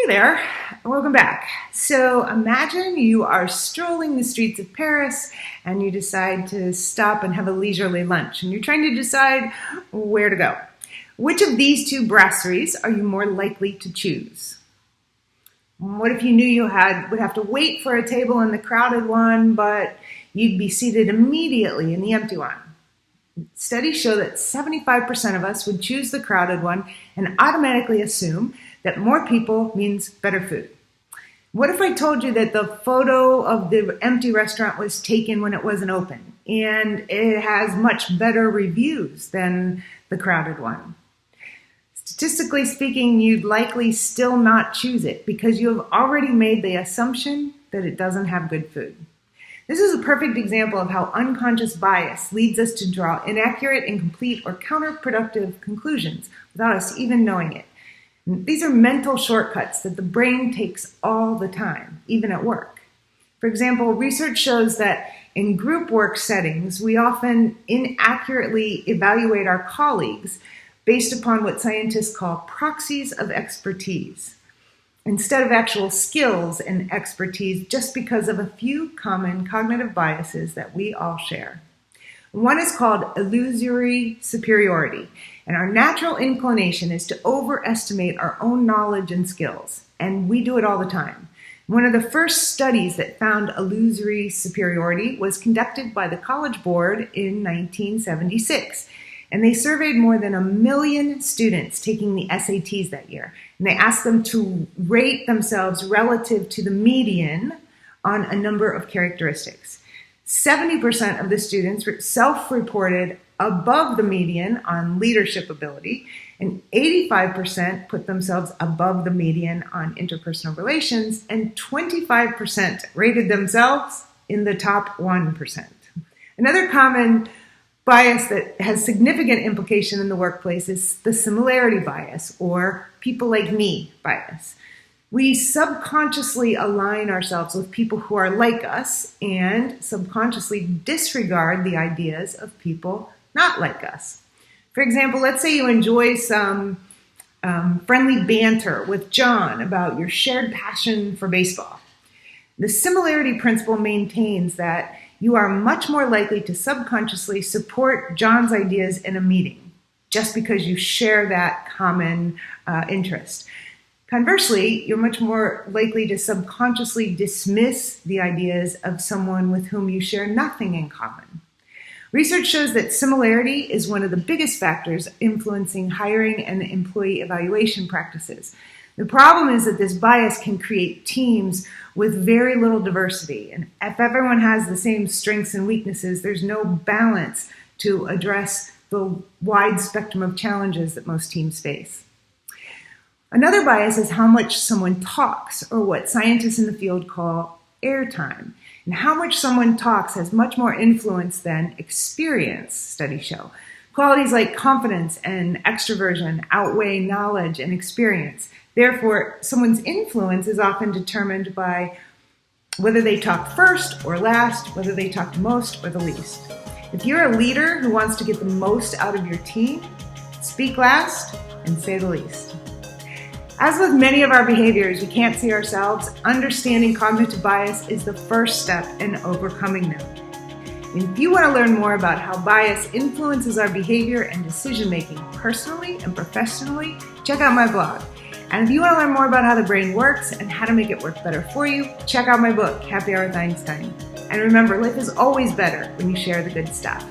there, welcome back. So imagine you are strolling the streets of Paris and you decide to stop and have a leisurely lunch and you're trying to decide where to go. Which of these two brasseries are you more likely to choose? What if you knew you would have to wait for a table in the crowded one, but you'd be seated immediately in the empty one? Studies show that 75% of us would choose the crowded one and automatically assume that more people means better food. What if I told you that the photo of the empty restaurant was taken when it wasn't open and it has much better reviews than the crowded one? Statistically speaking, you'd likely still not choose it because you have already made the assumption that it doesn't have good food. This is a perfect example of how unconscious bias leads us to draw inaccurate, incomplete, or counterproductive conclusions without us even knowing it. These are mental shortcuts that the brain takes all the time, even at work. For example, research shows that in group work settings, we often inaccurately evaluate our colleagues based upon what scientists call proxies of expertise, instead of actual skills and expertise, just because of a few common cognitive biases that we all share. One is called illusory superiority, and our natural inclination is to overestimate our own knowledge and skills, and we do it all the time. One of the first studies that found illusory superiority was conducted by the College Board in 1976. And they surveyed more than 1 million students taking the SATs that year. And they asked them to rate themselves relative to the median on a number of characteristics. 70% of the students self-reported above the median on leadership ability, and 85% put themselves above the median on interpersonal relations, and 25% rated themselves in the top 1%. Another common bias that has significant implication in the workplace is the similarity bias, or people like me bias. We subconsciously align ourselves with people who are like us and subconsciously disregard the ideas of people not like us. For example, let's say you enjoy some friendly banter with John about your shared passion for baseball. The similarity principle maintains that you are much more likely to subconsciously support John's ideas in a meeting just because you share that common interest. Conversely, you're much more likely to subconsciously dismiss the ideas of someone with whom you share nothing in common. Research shows that similarity is one of the biggest factors influencing hiring and employee evaluation practices. The problem is that this bias can create teams with very little diversity. And if everyone has the same strengths and weaknesses, there's no balance to address the wide spectrum of challenges that most teams face. Another bias is how much someone talks, or what scientists in the field call airtime. And how much someone talks has much more influence than experience, studies show. Qualities like confidence and extroversion outweigh knowledge and experience. Therefore, someone's influence is often determined by whether they talk first or last, whether they talk the most or the least. If you're a leader who wants to get the most out of your team, speak last and say the least. As with many of our behaviors we can't see ourselves, understanding cognitive bias is the first step in overcoming them. And if you want to learn more about how bias influences our behavior and decision-making personally and professionally, check out my blog. And if you want to learn more about how the brain works and how to make it work better for you, check out my book, Happy Hour with Einstein. And remember, life is always better when you share the good stuff.